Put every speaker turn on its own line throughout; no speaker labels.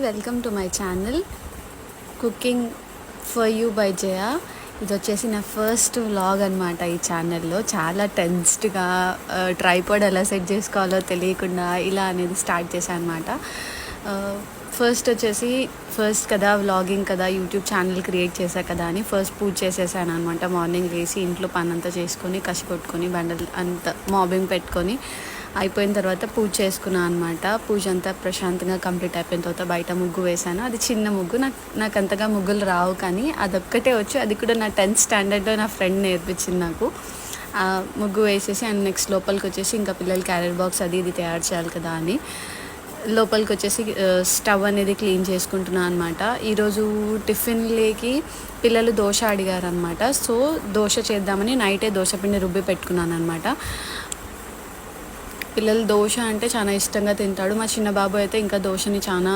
Welcome to my channel cooking for you by Jaya. ఇది వచ్చేసి నా ఫస్ట్ వ్లాగ్ అనమాట. ఈ ఛానల్లో చాలా టెన్స్డ్గా ట్రైపాడ్ ఎలా సెట్ చేసుకోవాలో తెలియకుండా ఇలా అనేది స్టార్ట్ చేశాను అనమాట. ఫస్ట్ కదా వ్లాగింగ్ కదా, యూట్యూబ్ ఛానల్ క్రియేట్ చేశా కదా అని ఫస్ట్ పూజ చేసేసాను అనమాట. మార్నింగ్ వేసి ఇంట్లో పని అంతా చేసుకొని కసి కొట్టుకొని బండలు అంతా మాబింగ్ పెట్టుకొని అయిపోయిన తర్వాత పూజ చేసుకున్నాను అనమాట. పూజ అంతా ప్రశాంతంగా కంప్లీట్ అయిపోయిన తర్వాత బయట ముగ్గు వేశాను. అది చిన్న ముగ్గు, నాకు అంతగా ముగ్గులు రావు, కానీ అదొక్కటే వచ్చు. అది కూడా నా 10th స్టాండర్డ్లో నా ఫ్రెండ్ నేర్పించింది నాకు. ముగ్గు వేసేసి అండ్ నెక్స్ట్ లోపలికి వచ్చేసి ఇంకా పిల్లలు క్యారెట్ బాక్స్ అది ఇది తయారు చేయాలి కదా అని లోపలికి వచ్చేసి స్టవ్ అనేది క్లీన్ చేసుకుంటున్నాను అనమాట. ఈరోజు టిఫిన్లేకి పిల్లలు దోశ అడిగారు అనమాట. సో దోశ చేద్దామని నైటే దోశ పిండి రుబ్బి పెట్టుకున్నాను అనమాట. పిల్లలు దోశ అంటే చాలా ఇష్టంగా తింటాడు. మా చిన్న బాబు అయితే ఇంకా దోశని చాలా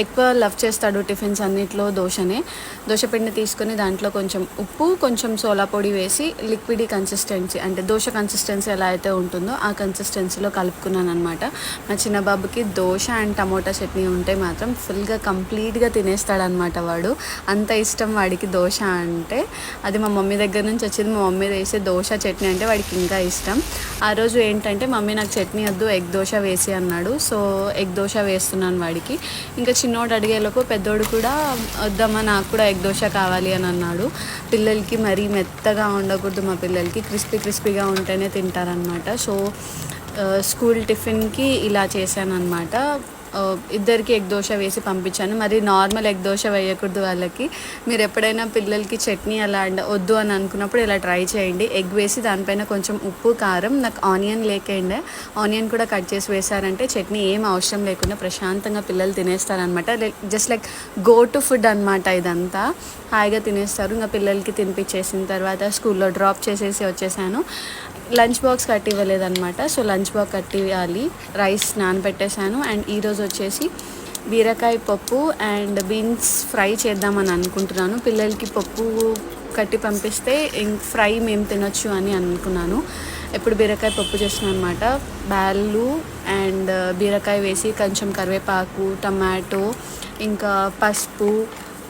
ఎక్కువ లవ్ చేస్తాడు. టిఫిన్స్ అన్నిట్లో దోశ పిండి తీసుకొని దాంట్లో కొంచెం ఉప్పు, కొంచెం సోలా పొడి వేసి లిక్విడ్ కన్సిస్టెన్సీ అంటే దోశ కన్సిస్టెన్సీ ఎలా అయితే ఉంటుందో ఆ కన్సిస్టెన్సీలో కలుపుకున్నాను అనమాట. మా చిన్న బాబుకి దోశ అండ్ టమోటా చట్నీ ఉంటే మాత్రం ఫుల్గా కంప్లీట్గా తినేస్తాడనమాట. వాడు అంత ఇష్టం వాడికి దోశ అంటే. అది మా మమ్మీ దగ్గర నుంచి వచ్చింది. మా మమ్మీ వేసే దోశ చట్నీ అంటే వాడికి ఇంకా ఇష్టం. ఆ రోజు ఏంటంటే మమ్మీ నాకు చట్నీ వద్దు, ఎగ్ దోశ వేసి అన్నాడు. సో ఎగ్ దోశ వేస్తున్నాను వాడికి. ఇంకా చిన్నోడు అడిగేలోపు పెద్దోడు కూడా వద్దమ్మా నాకు కూడా ఎగ్ దోశ కావాలి అని అన్నాడు. పిల్లలకి మరీ మెత్తగా ఉండకూడదు, మా పిల్లలకి క్రిస్పీగా ఉంటేనే తింటారనమాట. సో స్కూల్ టిఫిన్కి ఇలా చేశాను అనమాట. ఇద్దరికి ఎగ్ దోశ వేసి పంపించాను. మరి నార్మల్ ఎగ్ దోశ వేయకూడదు వాళ్ళకి. మీరు ఎప్పుడైనా పిల్లలకి చట్నీ అలా వద్దు అని అనుకున్నప్పుడు ఇలా ట్రై చేయండి. ఎగ్ వేసి దానిపైన కొంచెం ఉప్పు, కారం, నాకు ఆనియన్ లేకండే ఆనియన్ కూడా కట్ చేసి వేశారంటే చట్నీ ఏం అవసరం లేకుండా ప్రశాంతంగా పిల్లలు తినేస్తారనమాట. Just like go to food అనమాట. ఇదంతా హాయిగా తినేస్తారు. ఇంకా పిల్లలకి తినిపించేసిన తర్వాత స్కూల్లో డ్రాప్ చేసేసి వచ్చేసాను. లంచ్ బాక్స్ కట్టి ఇవ్వలేదన్నమాట. సో లంచ్ బాక్స్ కట్టి ఇవ్వాలి. రైస్ నానబెట్టేశాను. అండ్ ఈరోజు వచ్చేసి బీరకాయ పప్పు అండ్ బీన్స్ ఫ్రై చేద్దామని అనుకుంటున్నాను. పిల్లలకి పప్పు కట్టి పంపిస్తే ఫ్రై మేము తినొచ్చు అని అనుకున్నాను. ఎప్పుడు బీరకాయ పప్పు చేస్తున్నాను అనమాట. బ్యాళ్ళు అండ్ బీరకాయ వేసి కొంచెం కరివేపాకు, టమాటో, ఇంకా పసుపు,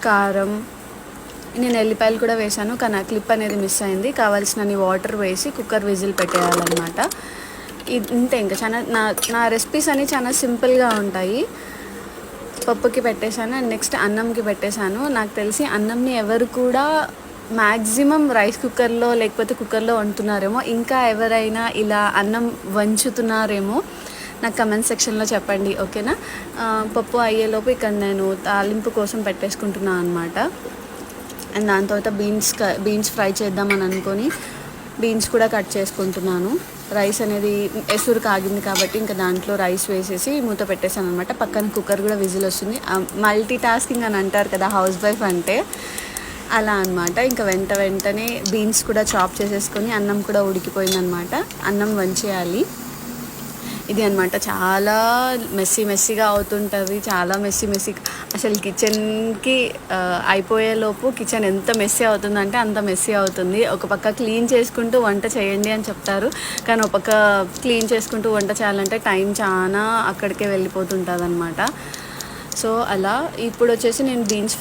కారం, నేను ఎల్లిపాయలు కూడా వేశాను, కానీ ఆ క్లిప్ అనేది మిస్ అయింది. కావాల్సినన్ని వాటర్ వేసి కుక్కర్ విజిల్ పెట్టేయాలన్నమాట. ఇంతే. ఇంకా నా రెసిపీస్ అన్నీ చాలా సింపుల్గా ఉంటాయి. పప్పుకి పెట్టేశాను అండ్ నెక్స్ట్ అన్నంకి పెట్టేశాను. నాకు తెలిసి అన్నంని ఎవరు కూడా మ్యాక్సిమం రైస్ కుక్కర్లో లేకపోతే కుక్కర్లో వండుతున్నారేమో. ఇంకా ఎవరైనా ఇలా అన్నం వంచుతున్నారేమో నాకు కమెంట్ సెక్షన్లో చెప్పండి, ఓకేనా? పప్పు అయ్యేలోపు ఇక్కడ నేను తాలింపు కోసం పెట్టేసుకుంటున్నాను అనమాట. అండ్ దాని తర్వాత బీన్స్ ఫ్రై చేద్దామని అనుకొని బీన్స్ కూడా కట్ చేసుకుంటున్నాను. రైస్ అనేది ఎసురు కాగింది కాబట్టి ఇంకా దాంట్లో రైస్ వేసేసి మూత పెట్టేశాను అనమాట. పక్కన కుక్కర్ కూడా విజిల్ వస్తుంది. మల్టీ టాస్కింగ్ అని అంటారు కదా హౌస్ వైఫ్ అంటే, అలా అనమాట. ఇంకా వెంటనే బీన్స్ కూడా చాప్ చేసేసుకొని అన్నం కూడా ఉడికిపోయిందనమాట. అన్నం వంచేయాలి. ఇది అనమాట. చాలా మెస్సీగా అవుతుంటుంది. చాలా మెస్సీ అసలు కిచెన్కి అయిపోయేలోపు కిచెన్ ఎంత మెస్సీ అవుతుందంటే అంత మెస్సీ అవుతుంది. ఒక పక్క క్లీన్ చేసుకుంటూ వంట చేయండి అని చెప్తారు, కానీ ఒక పక్క క్లీన్ చేసుకుంటూ వంట చేయాలంటే టైం చాలా అక్కడికే వెళ్ళిపోతుంటుంది అనమాట. సో అలా ఇప్పుడు వచ్చేసి నేను బీన్స్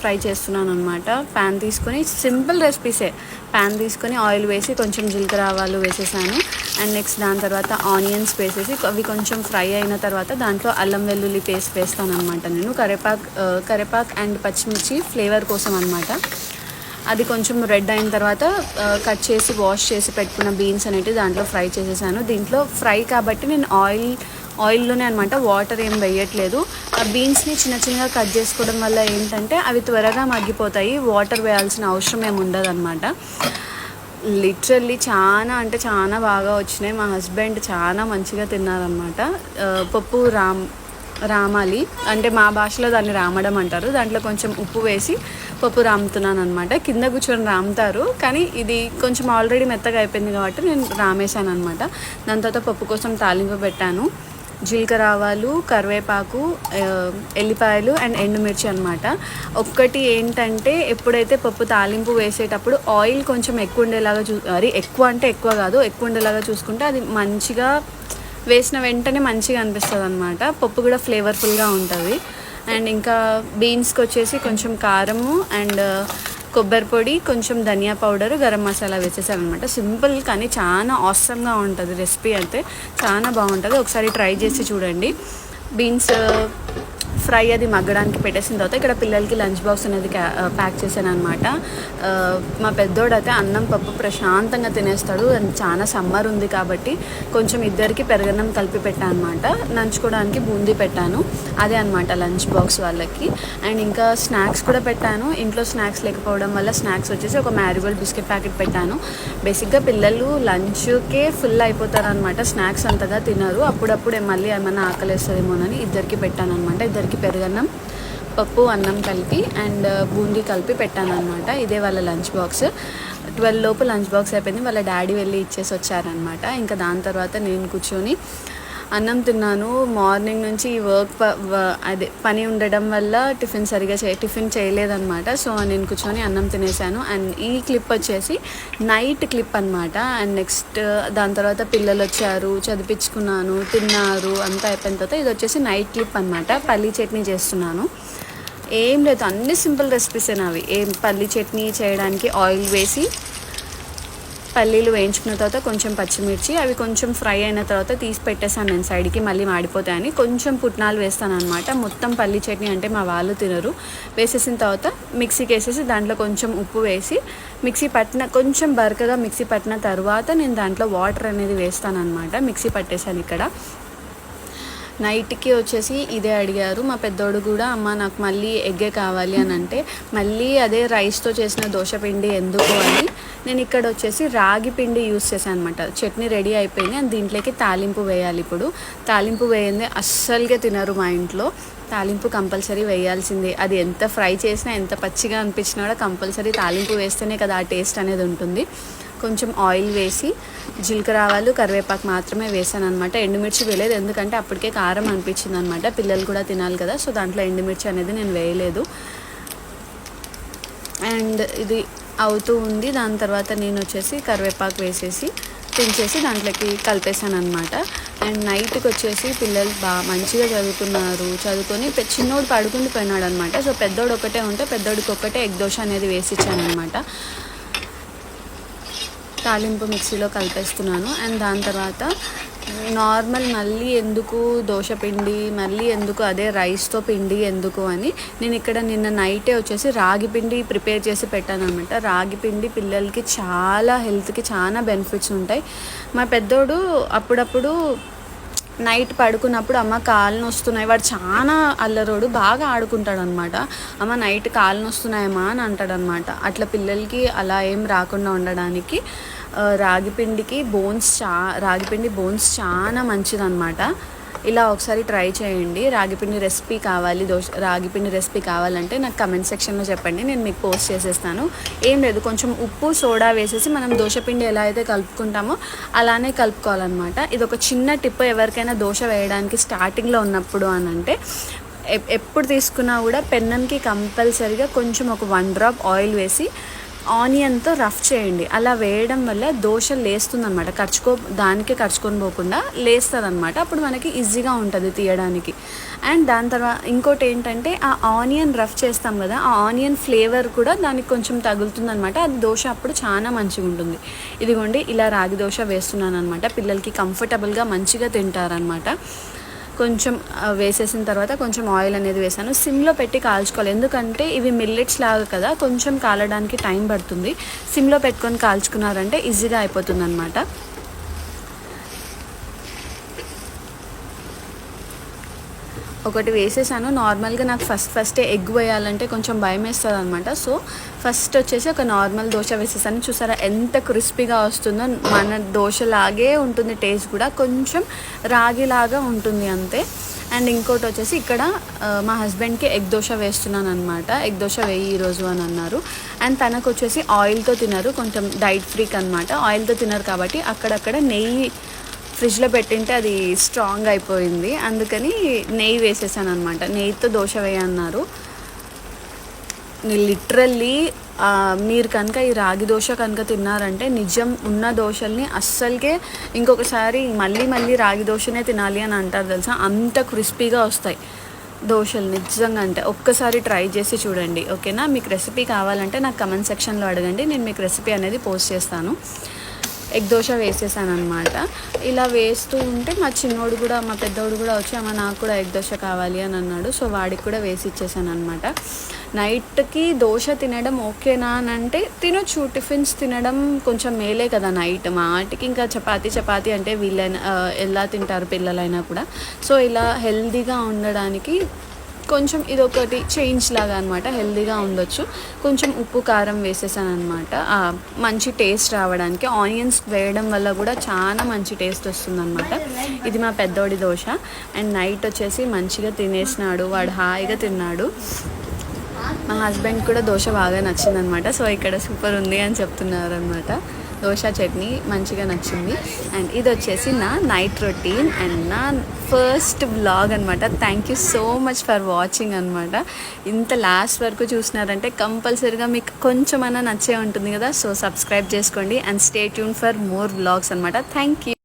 ఫ్రై చేస్తున్నాను అనమాట. ప్యాన్ తీసుకొని సింపుల్ రెసిపీసే. ప్యాన్ తీసుకొని ఆయిల్ వేసి కొంచెం జీలకర్ర ఆవాలు వేసేసాను. అండ్ నెక్స్ట్ దాని తర్వాత ఆనియన్స్ వేసేసి అవి కొంచెం ఫ్రై అయిన తర్వాత దాంట్లో అల్లం వెల్లుల్లి పేస్ట్ వేస్తాను అనమాట. నేను కరివేపాకు అండ్ పచ్చిమిర్చి ఫ్లేవర్ కోసం అనమాట. అది కొంచెం రెడ్ అయిన తర్వాత కట్ చేసి వాష్ చేసి పెట్టుకున్న బీన్స్ అనేవి దాంట్లో ఫ్రై చేసేసాను. దీంట్లో ఫ్రై కాబట్టి నేను ఆయిల్లోనే అనమాట, వాటర్ ఏం వేయట్లేదు. ఆ బీన్స్ని చిన్నగా కట్ చేసుకోవడం వల్ల ఏంటంటే అవి త్వరగా మగ్గిపోతాయి. వాటర్ వేయాల్సిన అవసరం ఏమి ఉండదు అనమాట. లిటరల్లీ చాలా బాగా వచ్చినాయి. మా హస్బెండ్ చాలా మంచిగా తిన్నారనమాట. పప్పు రామాలి అంటే మా భాషలో దాన్ని రామడం అంటారు. దాంట్లో కొంచెం ఉప్పు వేసి పప్పు రాముతున్నాను అనమాట. కింద కూర్చొని రాముతారు, కానీ ఇది కొంచెం ఆల్రెడీ మెత్తగా అయిపోయింది కాబట్టి నేను రామేశాను అనమాట. దాని తర్వాత పప్పు కోసం తాలింపు పెట్టాను. జీలకర్ర ఆవాలు, కరివేపాకు, ఎల్లిపాయలు అండ్ ఎండుమిర్చి అనమాట. ఒక్కటి ఏంటంటే ఎప్పుడైతే పప్పు తాలింపు వేసేటప్పుడు ఆయిల్ కొంచెం ఎక్కువ ఉండేలాగా ఎక్కువ అంటే ఎక్కువ కాదు, ఎక్కువ ఉండేలాగా చూసుకుంటే అది మంచిగా వేసిన వెంటనే మంచిగా అనిపిస్తుంది అనమాట. పప్పు కూడా ఫ్లేవర్ఫుల్గా ఉంటుంది. అండ్ ఇంకా బీన్స్కి వచ్చేసి కొంచెం కారము అండ్ కొబ్బరి పొడి, కొంచెం ధనియా పౌడరు, గరం మసాలా వేసేసాను అనమాట. సింపుల్ కానీ చాలా ఆసమ్గా ఉంటుంది రెసిపీ. అయితే చాలా బాగుంటుంది, ఒకసారి ట్రై చేసి చూడండి. బీన్స్ ఫ్రై అది మగ్గడానికి పెట్టేసిన తర్వాత ఇక్కడ పిల్లలకి లంచ్ బాక్స్ అనేది ప్యాక్ చేశాను అనమాట. మా పెద్దోడు అయితే అన్నం పప్పు ప్రశాంతంగా తినేస్తాడు. చాలా సమ్మర్ ఉంది కాబట్టి కొంచెం ఇద్దరికి పెరగన్నం కలిపి పెట్టాను అనమాట. నంచుకోవడానికి బూందీ పెట్టాను, అదే అనమాట లంచ్ బాక్స్ వాళ్ళకి. అండ్ ఇంకా స్నాక్స్ కూడా పెట్టాను. ఇంట్లో స్నాక్స్ లేకపోవడం వల్ల స్నాక్స్ వచ్చేసి ఒక మ్యారీగోల్డ్ బిస్కెట్ ప్యాకెట్ పెట్టాను. బేసిక్గా పిల్లలు లంచ్కే ఫుల్ అయిపోతారు అనమాట, స్నాక్స్ అంతగా తినరు. అప్పుడప్పుడు మళ్ళీ ఏమైనా ఆకలేస్తుందేమోనని ఇద్దరికి పెట్టాను అనమాట. ఇద్దరికి పెరుగన్నం, పప్పు, అన్నం కలిపి అండ్ బూందీ కలిపి పెట్టాను అనమాట. ఇదే వాళ్ళ లంచ్ బాక్స్. 12 లోపు లంచ్ బాక్స్ అయిపోయింది. వాళ్ళ డాడీ వెళ్ళి ఇచ్చేసి వచ్చారనమాట. ఇంకా దాని తర్వాత నేను కూర్చొని అన్నం తిన్నాను. మార్నింగ్ నుంచి అదే పని ఉండడం వల్ల టిఫిన్ చేయలేదన్నమాట. సో నేను కూర్చొని అన్నం తినేసాను. అండ్ ఈ క్లిప్ వచ్చేసి నైట్ క్లిప్ అనమాట. అండ్ నెక్స్ట్ దాని తర్వాత పిల్లలు వచ్చారు, చదివించుకున్నాను, తిన్నారు, అంతా అయిపోయిన తర్వాత ఇది వచ్చేసి నైట్ క్లిప్ అనమాట. పల్లీ చట్నీ చేస్తున్నాను. ఏం లేదు, అన్ని సింపుల్ రెసిపీసే నావి. పల్లీ చట్నీ చేయడానికి ఆయిల్ వేసి పల్లీలు వేయించుకున్న తర్వాత కొంచెం పచ్చిమిర్చి, అవి కొంచెం ఫ్రై అయిన తర్వాత తీసి పెట్టేసాను నేను సైడ్కి, మళ్ళీ మాడిపోతాయని. కొంచెం పుట్నాలు వేస్తాను అనమాట. మొత్తం పల్లీ చట్నీ అంటే మా వాళ్ళు తినరు. వేసేసిన తర్వాత మిక్సీకి వేసేసి దాంట్లో కొంచెం ఉప్పు వేసి కొంచెం బరకగా మిక్సీ పట్టిన తర్వాత నేను దాంట్లో వాటర్ అనేది వేస్తాను అనమాట. మిక్సీ పట్టేశాను ఇక్కడ. నైట్కి వచ్చేసి ఇదే అడిగారు మా పెద్దోడు కూడా. అమ్మ నాకు మళ్ళీ ఎగ్గే కావాలి అని అంటే, మళ్ళీ అదే రైస్తో చేసిన దోశ పిండి ఎందుకు అని నేను ఇక్కడ వచ్చేసి రాగి పిండి యూస్ చేశాను అనమాట. చట్నీ రెడీ అయిపోయింది అండ్ దీంట్లోకి తాలింపు వేయాలి. ఇప్పుడు తాలింపు వేయందే అస్సలుగా తినరు మా ఇంట్లో. తాలింపు కంపల్సరీ వేయాల్సిందే. అది ఎంత ఫ్రై చేసినా, ఎంత పచ్చిగా అనిపించినా కూడా కంపల్సరీ తాలింపు వేస్తేనే కదా ఆ టేస్ట్ అనేది ఉంటుంది. కొంచెం ఆయిల్ వేసి జీలకర్ర ఆవాలు, కరివేపాకు మాత్రమే వేసాను అనమాట. ఎండుమిర్చి వేయలేదు, ఎందుకంటే అప్పటికే కారం అనిపించింది అనమాట. పిల్లలు కూడా తినాలి కదా, సో దాంట్లో ఎండుమిర్చి అనేది నేను వేయలేదు. అండ్ ఇది అవుతూ ఉంది. దాని తర్వాత నేను వచ్చేసి కరివేపాకు వేసేసి దించేసి దాంట్లోకి కలిపేసాను అనమాట. అండ్ నైట్కి వచ్చేసి పిల్లలు మంచిగా చదువుకొని చిన్నోడు పడుకుని పోయినాడు అనమాట. సో పెద్దోడు ఒకటే ఉంటే పెద్దోడికి ఒక్కటే ఎగ్ దోశ అనేది వేసి ఇచ్చాను అనమాట. తాలింపు మిక్సీలో కలిపేస్తున్నాను. అండ్ దాని తర్వాత నార్మల్ మళ్ళీ ఎందుకు దోశ పిండి, మళ్ళీ ఎందుకు అదే రైస్తో పిండి ఎందుకు అని నేను ఇక్కడ నిన్న నైటే వచ్చేసి రాగి పిండి ప్రిపేర్ చేసి పెట్టాను అనమాట. రాగి పిండి పిల్లలకి చాలా హెల్త్కి చాలా బెనిఫిట్స్ ఉంటాయి. మా పెద్దోడు అప్పుడప్పుడు నైట్ పడుకున్నప్పుడు అమ్మ కాళ్ళు నొస్తున్నాయి, వాడు చాలా అల్లరోడు, బాగా ఆడుకుంటాడు అనమాట. అమ్మ నైట్ కాళ్ళు నొస్తున్నాయమ్మా అని అంటాడు అనమాట. అట్లా పిల్లలకి అలా ఏం రాకుండా ఉండడానికి రాగిపిండి బోన్స్ చాలా మంచిదన్నమాట. ఇలా ఒకసారి ట్రై చేయండి. రాగిపిండి రెసిపీ కావాలంటే నాకు కమెంట్ సెక్షన్లో చెప్పండి, నేను మీకు పోస్ట్ చేసేస్తాను. ఏం లేదు, కొంచెం ఉప్పు సోడా వేసేసి మనం దోశపిండి ఎలా అయితే కలుపుకుంటామో అలానే కలుపుకోవాలన్నమాట. ఇది ఒక చిన్న టిప్, ఎవరికైనా దోశ వేయడానికి స్టార్టింగ్లో ఉన్నప్పుడు అని అంటే ఎప్పుడు తీసుకున్నా కూడా పెన్నంకి కంపల్సరీగా కొంచెం ఒక 1 డ్రాప్ ఆయిల్ వేసి ఆనియన్తో రఫ్ చేయండి. అలా వేయడం వల్ల దోశ లేస్తుందన్నమాట, కరుచుకొని పోకుండా లేస్తుందన్నమాట. అప్పుడు మనకి ఈజీగా ఉంటుంది తీయడానికి. అండ్ దాని తర్వాత ఇంకోటి ఏంటంటే ఆ ఆనియన్ రఫ్ చేస్తాం కదా, ఆ ఆనియన్ ఫ్లేవర్ కూడా దానికి కొంచెం తగులుతుందన్నమాట. అది దోశ అప్పుడు చాలా మంచిగా ఉంటుంది. ఇదిగోండి ఇలా రాగి దోశ వేస్తున్నాను అనమాట. పిల్లలకి కంఫర్టబుల్గా మంచిగా తింటారనమాట. కొంచెం వేసేసిన తర్వాత కొంచెం ఆయిల్ అనేది వేసాను. సిమ్లో పెట్టి కాల్చుకోవాలి, ఎందుకంటే ఇవి మిల్లెట్స్ లాగా కదా, కొంచెం కాలడానికి టైం పడుతుంది. సిమ్లో పెట్టుకొని కాల్చుకున్నారంటే ఈజీగా అయిపోతుంది అనమాట. ఒకటి వేసేసాను. నార్మల్గా నాకు ఫస్టే ఎగ్ వేయాలంటే కొంచెం భయం వేస్తుంది అనమాట. సో ఫస్ట్ వచ్చేసి ఒక నార్మల్ దోశ వేసేసాను. చూసారా ఎంత క్రిస్పీగా వస్తుందో, మన దోశలాగే ఉంటుంది టేస్ట్ కూడా, కొంచెం రాగిలాగా ఉంటుంది అంతే. అండ్ ఇంకోటి వచ్చేసి ఇక్కడ మా హస్బెండ్కి ఎగ్ దోశ వేస్తున్నాను అనమాట. ఎగ్ దోశ వేయి ఈరోజు అని అన్నారు. అండ్ తనకు వచ్చేసి ఆయిల్తో తినరు, కొంచెం డైట్ ఫ్రీక్ అనమాట. ఆయిల్తో తినరు కాబట్టి అక్కడక్కడ నెయ్యి ఫ్రిడ్జ్లో పెట్టింటే అది స్ట్రాంగ్ అయిపోయింది, అందుకని నెయ్యి వేసేసాను అనమాట. నెయ్యితో దోశ వేయన్నారు. నేను లిటరల్లీ మీరు కనుక ఈ రాగి దోశ కనుక తిన్నారంటే నిజం ఉన్న దోశల్ని అస్సలకే ఇంకొకసారి మళ్ళీ మళ్ళీ రాగి దోశనే తినాలి అని అంటారు తెలుసా, అంత క్రిస్పీగా వస్తాయి దోశలు నిజంగా. అంటే ఒక్కసారి ట్రై చేసి చూడండి, ఓకేనా? మీకు రెసిపీ కావాలంటే నాకు కమెంట్ సెక్షన్లో అడగండి, నేను మీకు రెసిపీ అనేది పోస్ట్ చేస్తాను. ఎగ్ దోశ వేసేసాను అనమాట. ఇలా వేస్తూ ఉంటే మా చిన్నోడు కూడా మా పెద్దోడు కూడా వచ్చి అమ్మ నాకు కూడా ఎగ్ దోశ కావాలి అని అన్నాడు. సో వాడికి కూడా వేసి ఇచ్చేసాను అనమాట. నైట్కి దోశ తినడం ఓకేనా అని అంటే తినొచ్చు, టిఫిన్స్ తినడం కొంచెం మేలే కదా నైట్. మాటికి ఇంకా చపాతీ అంటే వీళ్ళైనా ఎలా తింటారు పిల్లలైనా కూడా. సో ఇలా హెల్తీగా ఉండడానికి కొంచెం ఇదొకటి చేంజ్ లాగా అనమాట, హెల్తీగా ఉండొచ్చు. కొంచెం ఉప్పు కారం వేసేసాను అనమాట, మంచి టేస్ట్ రావడానికి. ఆనియన్స్ వేయడం వల్ల కూడా చాలా మంచి టేస్ట్ వస్తుంది అనమాట. ఇది మా పెద్దోడి దోశ. అండ్ నైట్ వచ్చేసి మంచిగా తినేసినాడు వాడు, హాయిగా తిన్నాడు. మా హస్బెండ్ కూడా దోశ బాగా నచ్చిందనమాట. సో ఇక్కడ సూపర్ ఉంది అని చెప్తున్నారు అనమాట. దోశ చట్నీ మంచిగా నచ్చింది. అండ్ ఇది వచ్చేసి నా నైట్ రొటీన్ అండ్ నా ఫస్ట్ వ్లాగ్ అనమాట. Thank you so much for watching అనమాట. ఇంత లాస్ట్ వరకు చూసినారంటే కంపల్సరీగా మీకు కొంచెమైనా నచ్చే ఉంటుంది కదా. సో సబ్స్క్రైబ్ చేసుకోండి and stay tune for more vlogs అనమాట. Thank you.